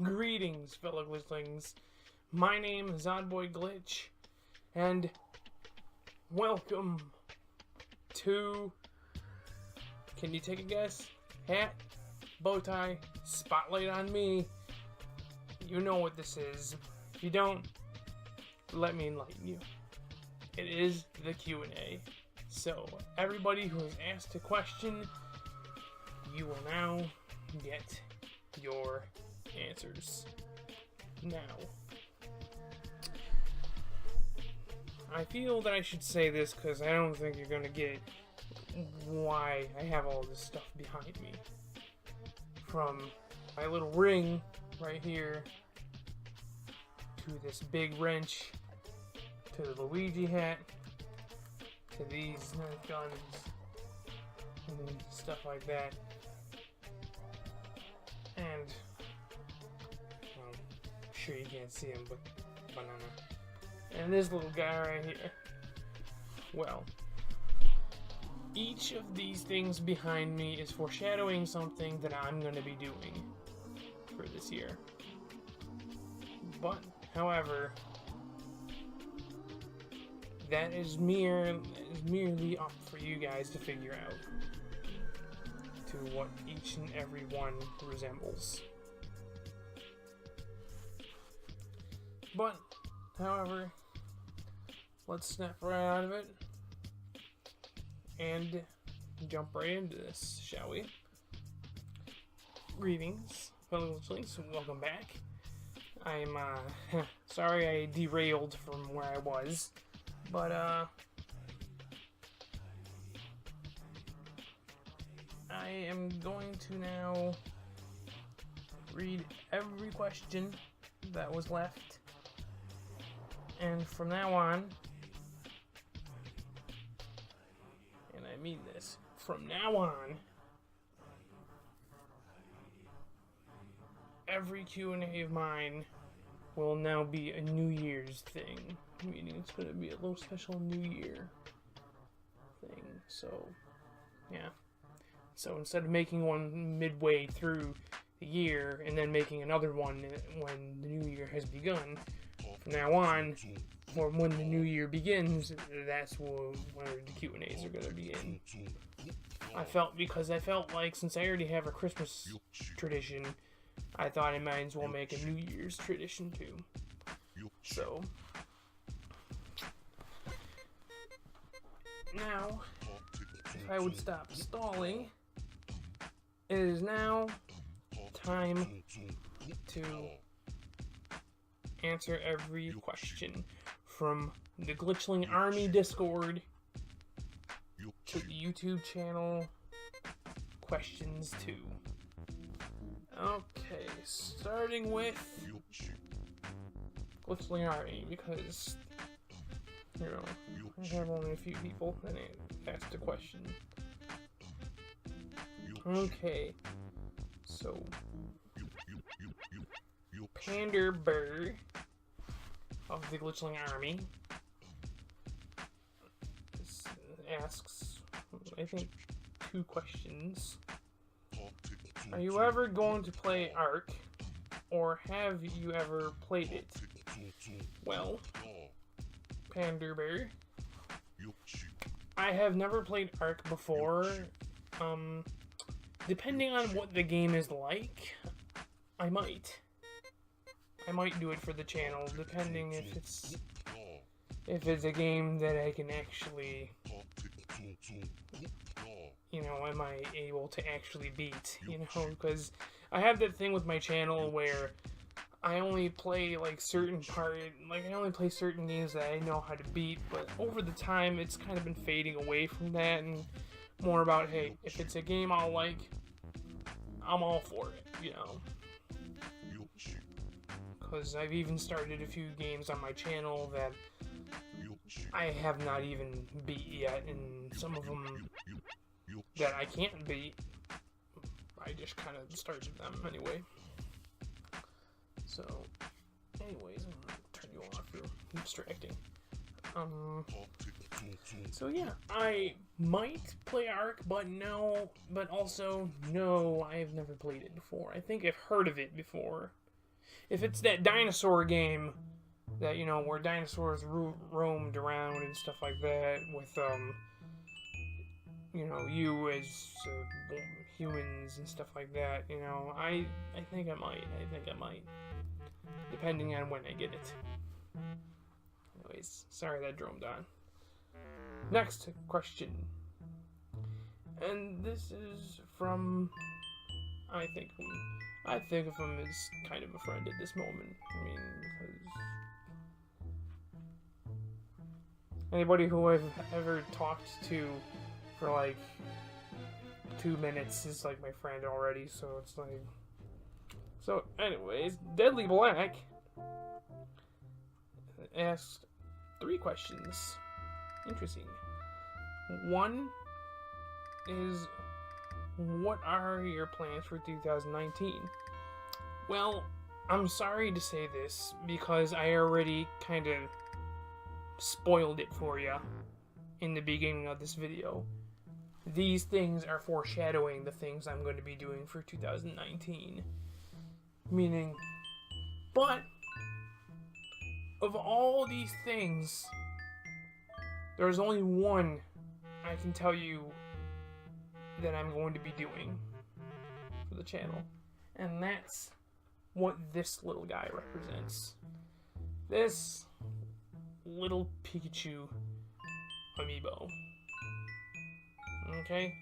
Greetings, fellow glitchlings. My name is Oddboy Glitch, and welcome to, can you take a guess? Hat, bow tie, spotlight on me. You know what this is. If you don't, let me enlighten you. It is the Q&A. So, everybody who has asked a question, you will now get your answers. Now, I feel that I should say this because I don't think you're gonna get why I have all this stuff behind me. From my little ring right here, to this big wrench, to the Luigi hat, to these Nerf guns, and stuff like that. And, well, I'm sure you can't see him, but banana. And this little guy right here. Well, each of these things behind me is foreshadowing something that I'm going to be doing for this year. But, however, that is merely up for you guys to figure out to what each and every one resembles. But, however, let's snap right out of it and jump right into this, shall we? Greetings, fellow glitchlings, welcome back. I'm, sorry I derailed from where I was, but, I am going to now read every question that was left, and from now on, and I mean this, from now on, every Q&A of mine will now be a New Year's thing, meaning it's going to be a little special New Year thing, so, yeah. So instead of making one midway through the year and then making another one when the new year has begun, from now on, or when the new year begins, that's where the Q&As are going to begin. I felt like since I already have a Christmas tradition, I thought I might as well make a New Year's tradition too. So, now, if I would stop stalling, it is now time to answer every question from the Glitchling Army Discord to the YouTube channel questions too. Okay, starting with Glitchling Army, because, you know, I have only a few people that asked a question. Okay, so Panderberg of the Glitchling Army asks, I think, 2 questions. Are you ever going to play Ark, or have you ever played it? Well, Panderberg, I have never played Ark before. Depending on what the game is like, I might do it for the channel, depending if it's a game that I can actually, you know, am I able to actually beat, you know, because I have that thing with my channel where I only play, like, I only play certain games that I know how to beat, but over the time, it's kind of been fading away from that, and more about, hey, if it's a game I'll like, I'm all for it, you know. Because I've even started a few games on my channel that I have not even beat yet, and some of them that I can't beat, I just kind of started them anyway. So, anyways, I'm gonna turn you off, you're distracting. So yeah, I might play Ark, but also, no, I have never played it before. I think I've heard of it before, if it's that dinosaur game that, you know, where dinosaurs roamed around and stuff like that with, you know, you as humans and stuff like that, you know, I think I might. Depending on when I get it. Anyways, sorry that droned on. Next question. And this is from, I think of him as kind of a friend at this moment. I mean, because anybody who I've ever talked to for like 2 minutes is like my friend already, so it's like... So, anyways, Deadly Black asked 3 questions. Interesting. One is, what are your plans for 2019? Well, I'm sorry to say this, because I already kind of spoiled it for you in the beginning of this video. These things are foreshadowing the things I'm going to be doing for 2019. Meaning, but of all these things, there's only one I can tell you that I'm going to be doing for the channel. And that's what this little guy represents. This little Pikachu amiibo. Okay?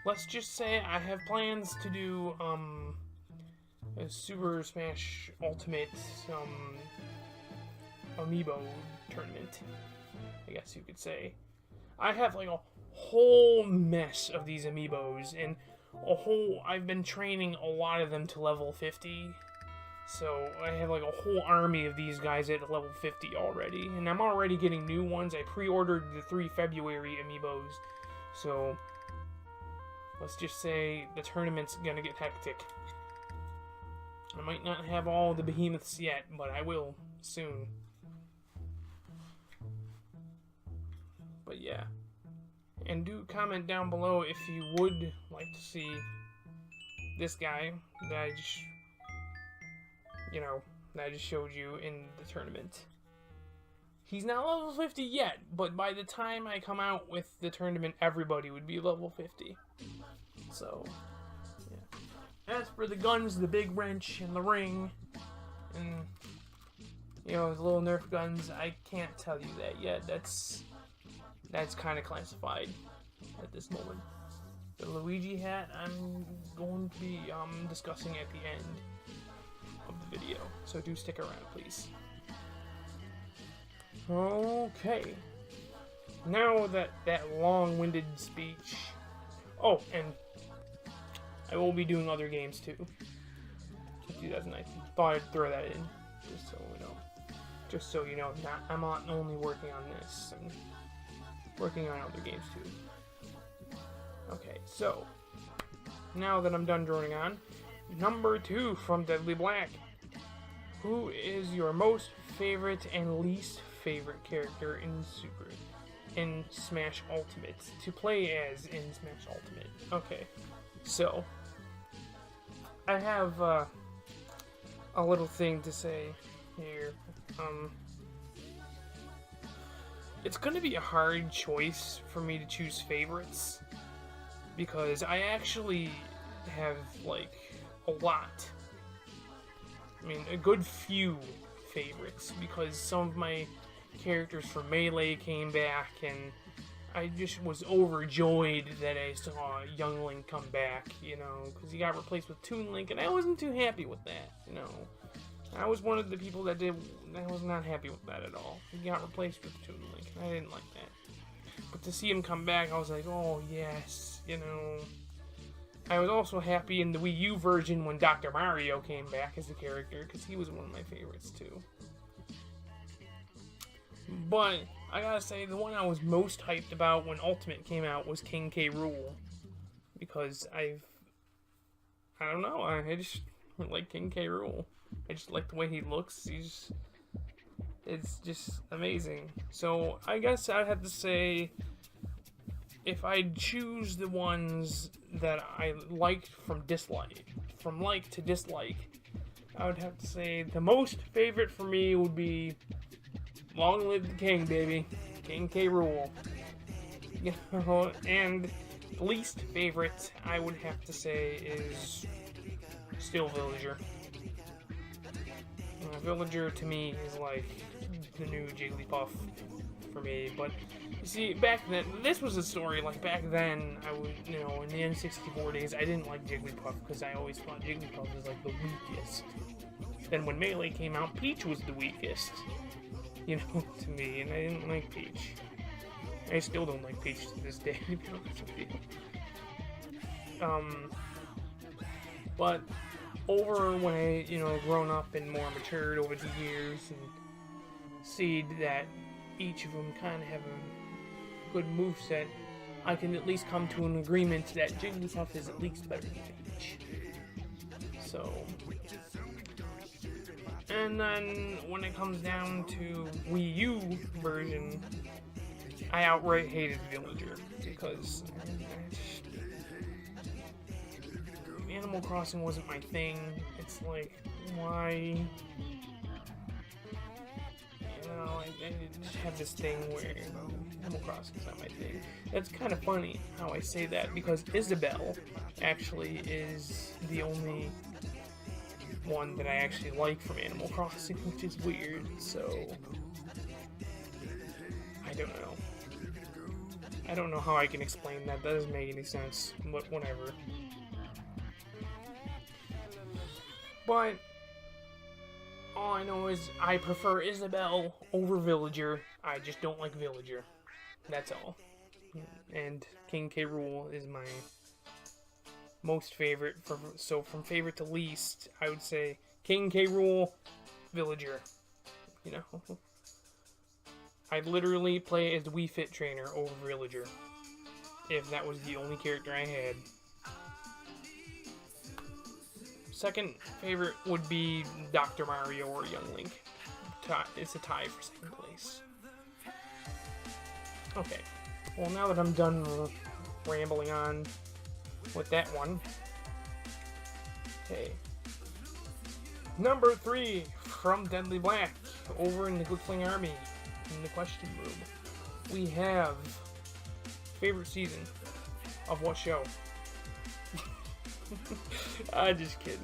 Let's just say I have plans to do, a Super Smash Ultimate, amiibo tournament, I guess you could say. I have like a whole mess of these amiibos, and I've been training a lot of them to level 50, so I have like a whole army of these guys at level 50 already, and I'm already getting new ones. I pre-ordered the 3 February amiibos, so let's just say the tournament's gonna get hectic. I might not have all the behemoths yet, but I will soon. But yeah. And do comment down below if you would like to see this guy that I just, that I just showed you in the tournament. He's not level 50 yet, but by the time I come out with the tournament, everybody would be level 50. So... as for the guns, the big wrench and the ring, and, the little Nerf guns, I can't tell you that yet. That's kind of classified at this moment. The Luigi hat, I'm going to be discussing at the end of the video, so do stick around, please. Okay. Now that long-winded speech... Oh, and... I will be doing other games too. In 2019. Thought I'd throw that in, just so we know. Just so you know, I'm not only working on this, I'm working on other games too. Okay, so now that I'm done droning on, number 2 from Deadly Black. Who is your most favorite and least favorite character in Smash Ultimate to play as in Smash Ultimate? Okay. So, I have a little thing to say here. It's going to be a hard choice for me to choose favorites, because I actually have, like, a lot. I mean, a good few favorites, because some of my characters from Melee came back, and I just was overjoyed that I saw Young Link come back, because he got replaced with Toon Link, and I wasn't too happy with that, I was one of the people that was not happy with that at all. He got replaced with Toon Link, and I didn't like that. But to see him come back, I was like, oh, yes, I was also happy in the Wii U version when Dr. Mario came back as the character, because he was one of my favorites, too. But I gotta say, the one I was most hyped about when Ultimate came out was King K. Rool. Because I don't know, I just like King K. Rool. I just like the way he looks. It's just amazing. So I guess I'd have to say, if I'd choose the ones that I liked from like to dislike, I would have to say the most favorite for me would be Long Live the King, baby. King K. Rool. You know, and least favorite, I would have to say, is still Villager. Villager to me is like the new Jigglypuff for me, but you see, back then, this was a story, like back then, I would, you know, in the N64 days, I didn't like Jigglypuff because I always thought Jigglypuff was like the weakest. Then when Melee came out, Peach was the weakest, you know, to me, and I didn't like Peach. I still don't like Peach to this day, to be honest with you. But over when I, you know, grown up and more matured over the years and see that each of them kind of have a good moveset, I can at least come to an agreement that Jigglypuff is at least better than Peach. So, and then when it comes down to Wii U version, I outright hated Villager because Animal Crossing wasn't my thing. It's like, why? You know, I just have this thing where, you know, Animal Crossing's not my thing. That's kind of funny how I say that because Isabelle actually is the only one that I actually like from Animal Crossing, which is weird, so I don't know. I don't know how I can explain that. That doesn't make any sense, but whatever. But all I know is I prefer Isabelle over Villager. I just don't like Villager. That's all. And King K. Rool is my most favorite. So from favorite to least, I would say King K. Rool, Villager. You know, I literally play as the Wii Fit trainer over Villager. If that was the only character I had. Second favorite would be Dr. Mario or Young Link. It's a tie for second place. Okay, well now that I'm done rambling on with that one, okay. Number 3 from Deadly Black, over in the Glitchling Army, in the question room, we have favorite season of what show? I'm just kidding.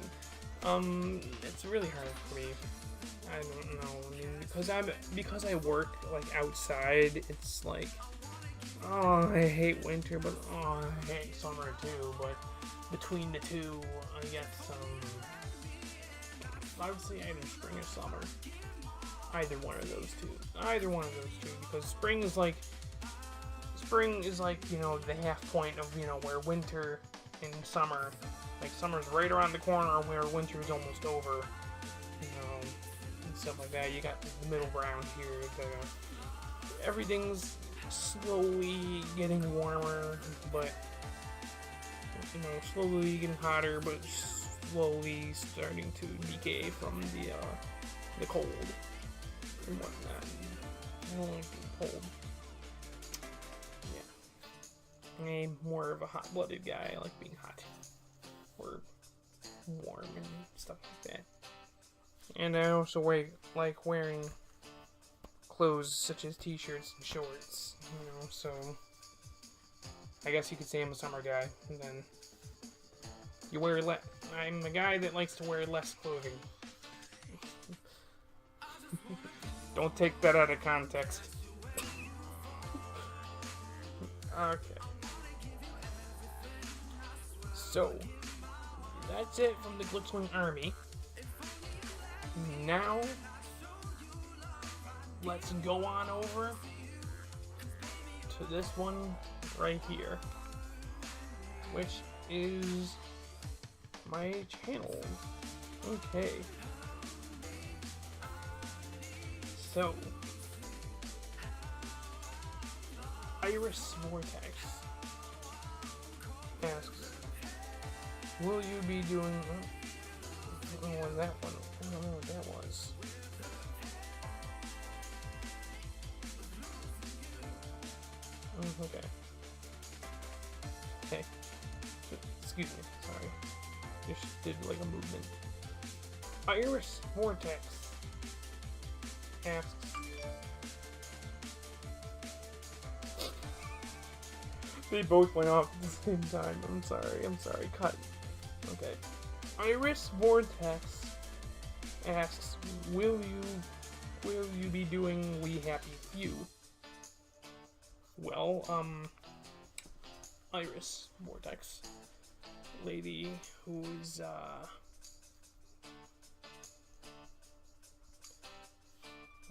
It's really hard for me. I don't know. I mean, because I work like outside, it's like, oh, I hate winter, but oh, I hate summer too. But between the two, I guess I would say either spring or summer. Either one of those two. Either one of those two, because spring is like, you know, the half point of, you know, where winter and summer, like summer's right around the corner where winter is almost over, you know, and stuff like that. You got the middle ground here. Everything's slowly getting warmer, but, you know, slowly getting hotter, but slowly starting to decay from the cold and whatnot. I don't like being cold. I'm more of a hot-blooded guy. I like being hot or warm and stuff like that. And I also like wearing clothes such as t-shirts and shorts, you know, so I guess you could say I'm a summer guy. And then you wear I'm a guy that likes to wear less clothing. Don't take that out of context. Okay. So, that's it from the Glitchling Army. Now, let's go on over to this one right here, which is my channel. Okay. So, Iris Vortex asks, will you be doing... I don't know what that one... I don't know what that was. Okay. Okay. Excuse me. Sorry. Just did like a movement. Iris Vortex asks, they both went off at the same time. I'm sorry, cut. Okay. Iris Vortex asks, will you be doing We Happy Few? Well, Iris Vortex lady who's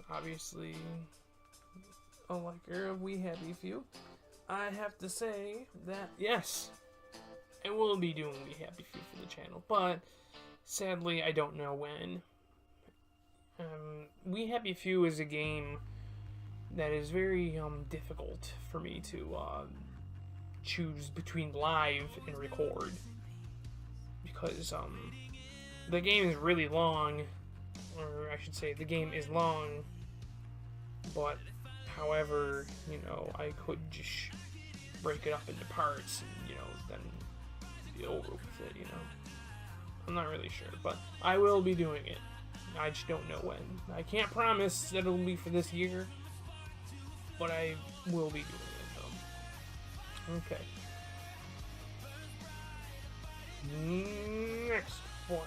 obviously a liker of We Happy Few, I have to say that yes, I will be doing We Happy Few for the channel, but sadly I don't know when. We Happy Few is a game that is very difficult for me to choose between live and record, because the game is really long, or I should say the game is long, but however, you know, I could just break it up into parts and, you know, then be over with it, you know. I'm not really sure, but I will be doing it. I just don't know when. I can't promise that it'll be for this year, but I will be doing it, though. Okay. Next one.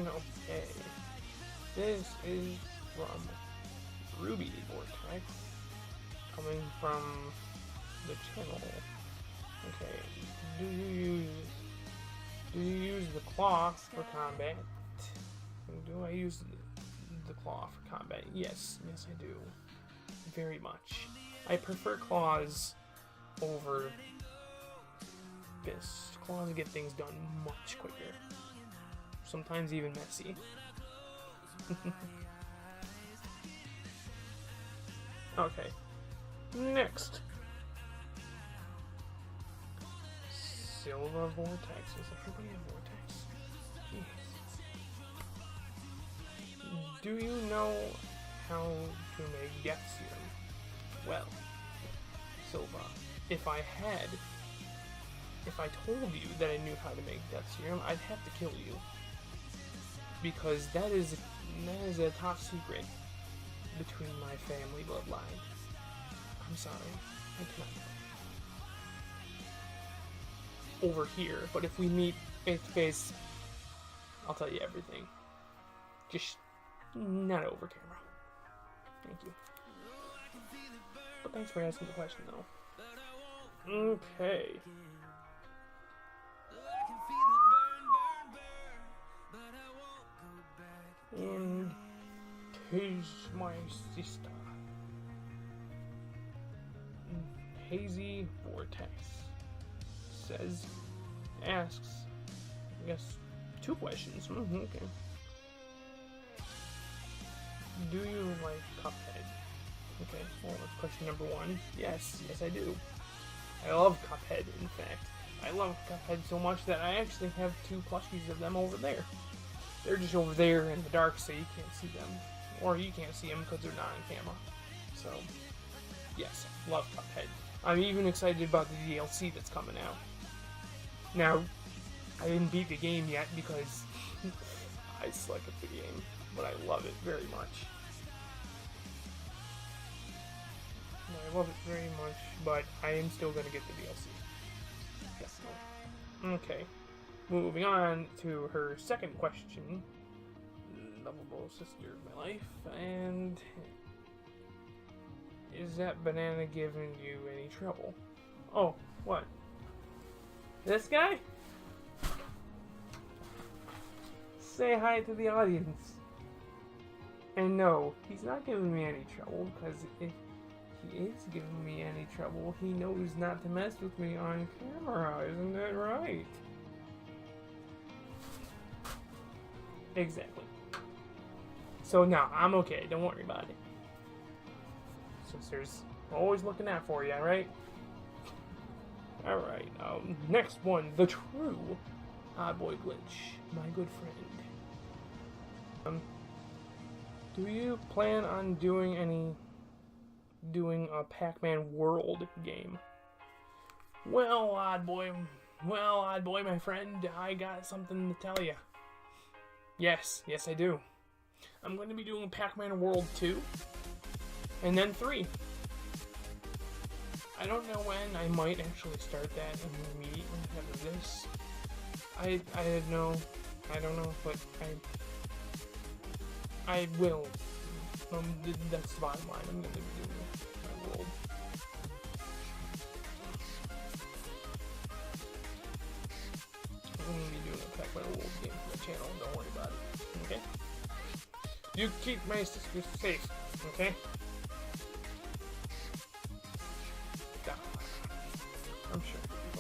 Okay. This is from Ruby Vortex, coming from the channel. Okay. Do you use the claw for combat? Do I use the claw for combat? Yes, I do. Very much. I prefer claws over fists. Claws get things done much quicker. Sometimes even messy. Okay. Next. Silver Vortex. Is everybody a Vortex? Jeez. Do you know how to make death serum? Well, Silva, if I told you that I knew how to make death serum, I'd have to kill you. Because that is a top secret between my family bloodline. I'm sorry, I cannot tell you. Over here, but if we meet face to face, I'll tell you everything. Just not over camera. Thank you. But thanks for asking the question, though. Okay. And here's my sister. Hazy Vortex asks, I guess, 2 questions. Okay. Do you like Cuphead? Okay, well, that's question number 1. Yes, I do. I love Cuphead, in fact. I love Cuphead so much that I actually have 2 plushies of them over there. They're just over there in the dark, so you can't see them. Or you can't see them because they're not on camera. So, yes, love Cuphead. I'm even excited about the DLC that's coming out. Now, I didn't beat the game yet because I suck at the game, but I love it very much. But I am still going to get the DLC. Definitely. Okay. Moving on to her second question. Lovable sister of my life. And is that banana giving you any trouble? Oh, what? This guy? Say hi to the audience. And no, he's not giving me any trouble, because if he is giving me any trouble, he knows not to mess with me on camera, isn't that right? Exactly. So no, I'm okay, don't worry about it. Sisters, always looking out for you, right? Alright, next one, the true Boy Glitch, my good friend. Do you plan on doing a Pac-Man World game? Well, odd boy, Well, odd boy, my friend, I got something to tell you. Yes, I do. I'm going to be doing Pac-Man World 2, and then 3. I don't know when. I might actually start that immediately after this. I don't know, but I will. That's the bottom line. I'm going to be doing my world. I'm going to be doing a Pac-Man World game for my channel. Don't worry about it. Okay? You keep my sisters safe. Okay? I'm sure it'll be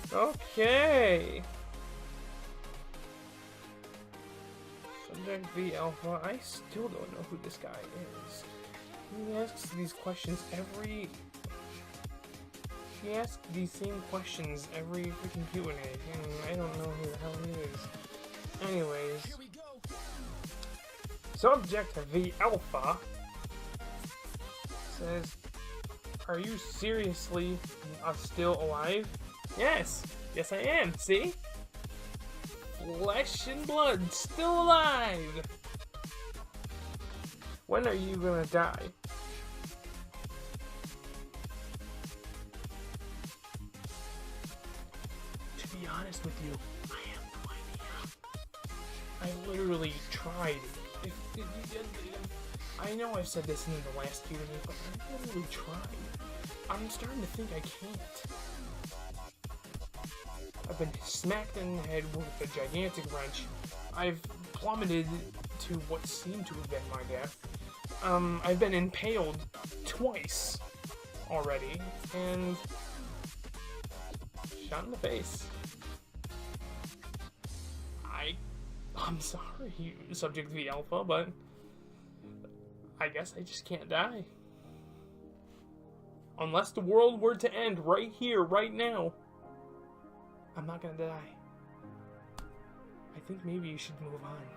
fine. Okay. Subject V Alpha. I still don't know who this guy is. He asks these questions every. He asks these same questions every freaking Q&A, and I don't know who the hell he is. Anyways. Subject V Alpha says, "Are you seriously still alive?" Yes I am. See? Flesh and blood, still alive. When are you gonna die? To be honest with you, I have no idea. I literally tried. I know I've said this in the last Q&A, but I literally tried. I'm starting to think I can't. I've been smacked in the head with a gigantic wrench. I've plummeted to what seemed to have been my death. I've been impaled twice already, and shot in the face. I'm sorry, Subject V Alpha, but I guess I just can't die. Unless the world were to end right here, right now, I'm not gonna die. I think maybe you should move on.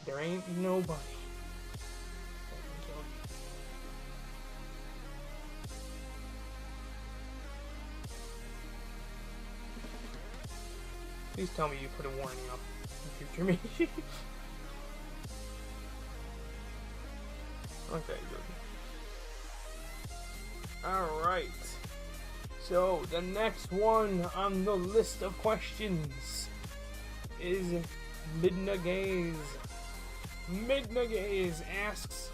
There ain't nobody that can kill you. Please tell me you put a warning up in future me. Okay, good. Alright. So, the next one on the list of questions is Midna Gaze. Midna Gaze asks,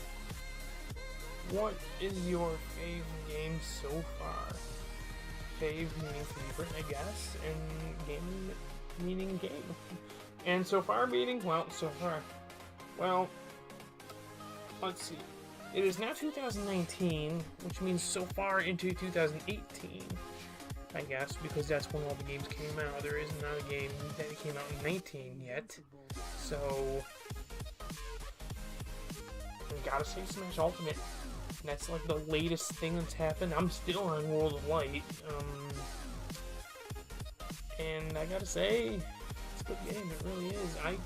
what is your fave game so far? Fave meaning favorite, I guess, and game meaning game. And so far meaning, well, so far. Well, let's see. It is now 2019, which means so far into 2018, I guess, because that's when all the games came out. There is not a game that came out in 19 yet, so I gotta say Smash Ultimate. That's like the latest thing that's happened. I'm still on World of Light, and I gotta say, it's a good game. It really is. I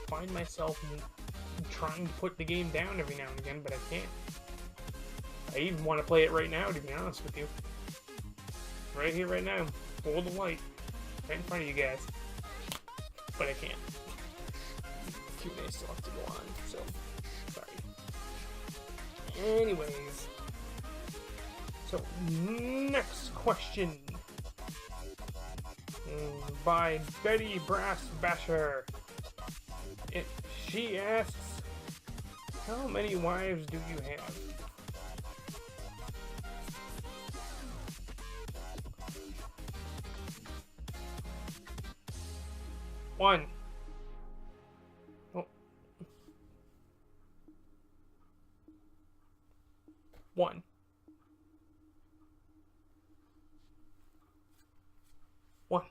find myself trying to put the game down every now and again, but I can't. I even want to play it right now, to be honest with you. Right here, right now. World of Light. Right in front of you guys. But I can't. Q&A still have to go on, so sorry. Anyways. So, next question. By Betty Brass Basher. She asks, how many wives do you have? One. Oh. One. One.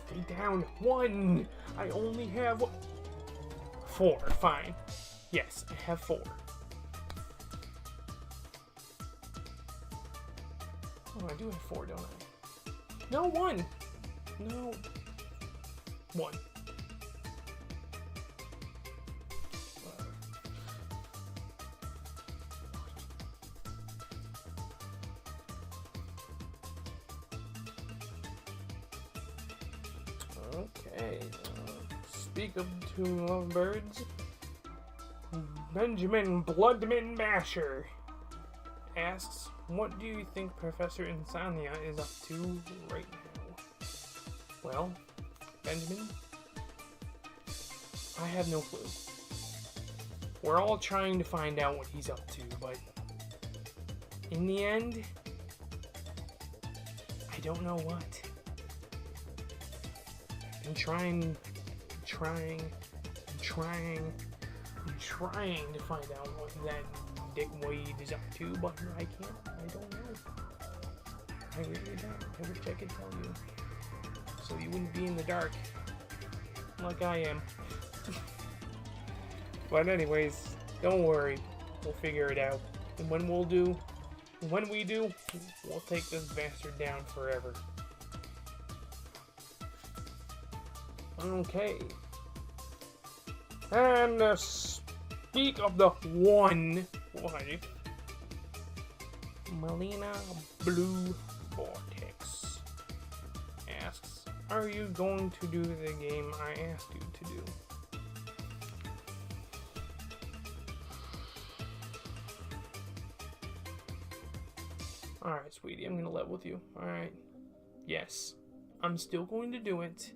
Stay down. One. I only have 4. Fine. Yes, I have 4. Oh, I do have 4, don't I? No, 1. No. 1. Okay, speak of to Lovebirds. Benjamin Bloodman Masher asks, what do you think Professor Insomnia is up to right now? Well, Benjamin, I have no clue. We're all trying to find out what he's up to, but in the end, I don't know what. I'm trying to find out what that Dick Wade is up to, but I don't know. I really don't. I wish I could tell you. So you wouldn't be in the dark like I am. But anyways, don't worry. We'll figure it out. And when we do, we'll take this bastard down forever. Okay. And speak of the one wife, Melina Blue Vortex asks, are you going to do the game I asked you to do? Alright, sweetie, I'm gonna level with you. Alright. Yes, I'm still going to do it.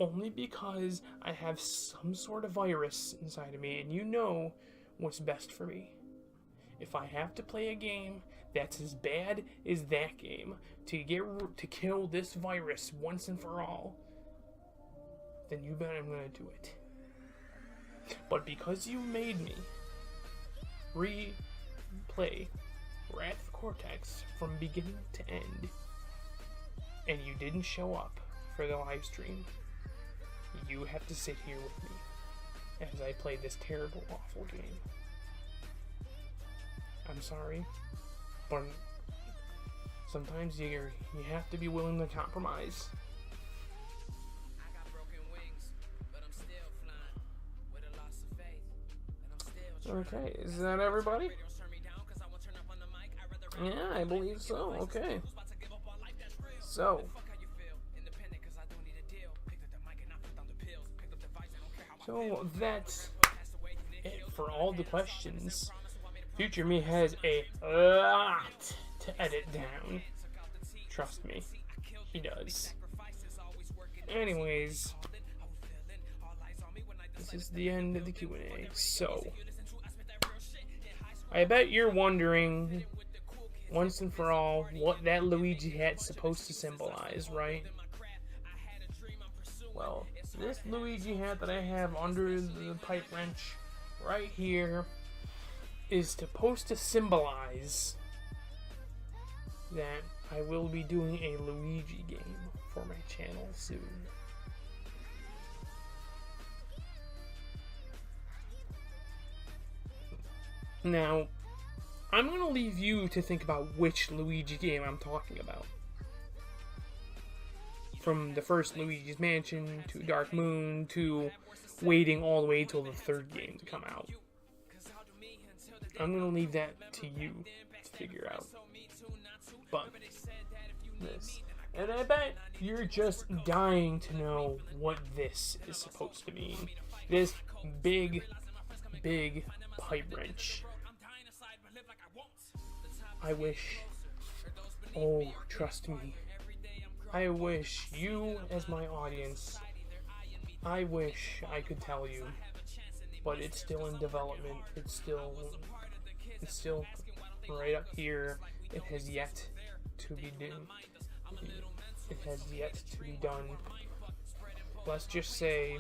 Only because I have some sort of virus inside of me, and you know what's best for me. If I have to play a game that's as bad as that game to kill this virus once and for all, then you bet I'm gonna do it. But because you made me replay Wrath of Cortex from beginning to end, and you didn't show up for the live stream, you have to sit here with me as I play this terrible, awful game. I'm sorry, but sometimes you have to be willing to compromise. Okay, is that everybody? Yeah, I believe so. Okay. So that's it for all the questions. Future me has a lot to edit down. Trust me, he does. Anyways, this is the end of the Q&A. So, I bet you're wondering, once and for all, what that Luigi hat's supposed to symbolize, right? Well, this Luigi hat that I have under the pipe wrench right here is supposed to symbolize that I will be doing a Luigi game for my channel soon. Now, I'm going to leave you to think about which Luigi game I'm talking about. From the first Luigi's Mansion, to Dark Moon, to waiting all the way till the third game to come out. I'm going to leave that to you to figure out. But, this. And I bet you're just dying to know what this is supposed to mean. This big, big pipe wrench. I wish, oh, trust me, I wish you, as my audience, I wish I could tell you, but it's still in development. It's still right up here. It has yet to be done. It has yet to be done. Let's just say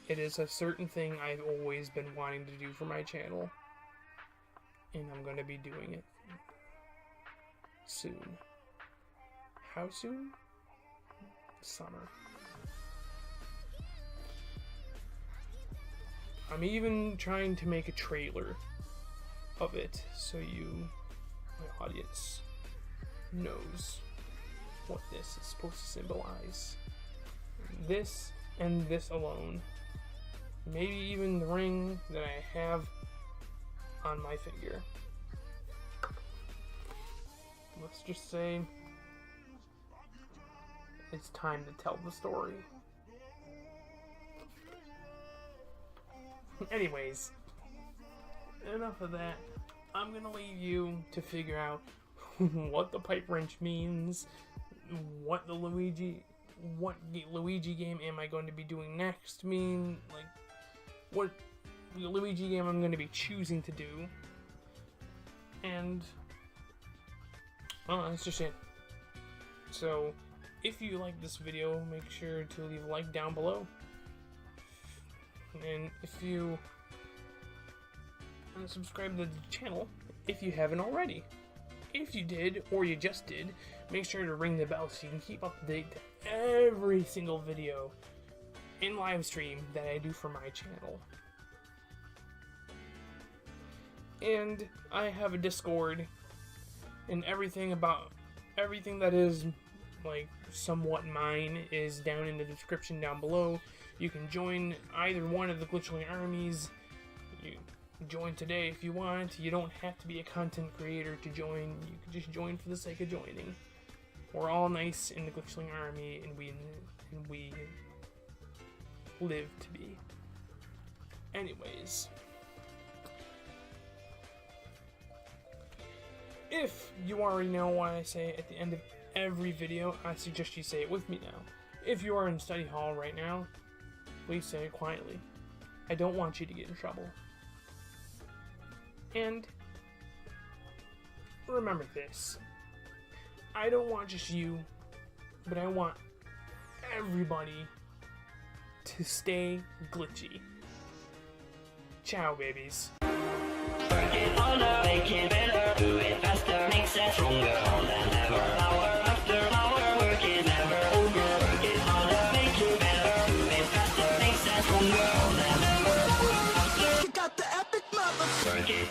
it is a certain thing I've always been wanting to do for my channel, and I'm going to be doing it soon. How soon? Summer. I'm even trying to make a trailer of it so you, my audience, knows what this is supposed to symbolize. This and this alone. Maybe even the ring that I have on my finger. Let's just say it's time to tell the story. Anyways, enough of that. I'm gonna leave you to figure out what the pipe wrench means, what Luigi game am I going to be doing next mean, like what Luigi game I'm going to be choosing to do, and well, that's just it. So if you like this video, make sure to leave a like down below, and if you subscribe to the channel if you haven't already. If you did, or you just did, make sure to ring the bell so you can keep up to date to every single video in live stream that I do for my channel. And I have a Discord, and everything that is like somewhat mine is down in the description down below. You can join either one of the Glitchling armies. You join today if you want. You don't have to be a content creator to join. You can just join for the sake of joining. We're all nice in the Glitchling army, and we live to be. Anyways, if you already know what I say at the end of every video, I suggest you say it with me now. If you are in study hall right now, please say it quietly. I don't want you to get in trouble. And remember this, I don't want just you, but I want everybody to stay glitchy. Ciao, babies. Working harder, making better, do it faster, makes us stronger than ever. Hour after hour, work is never over. Working harder, making better, do it faster, makes us stronger than ever. Hour after, you got the epic mother. Work it.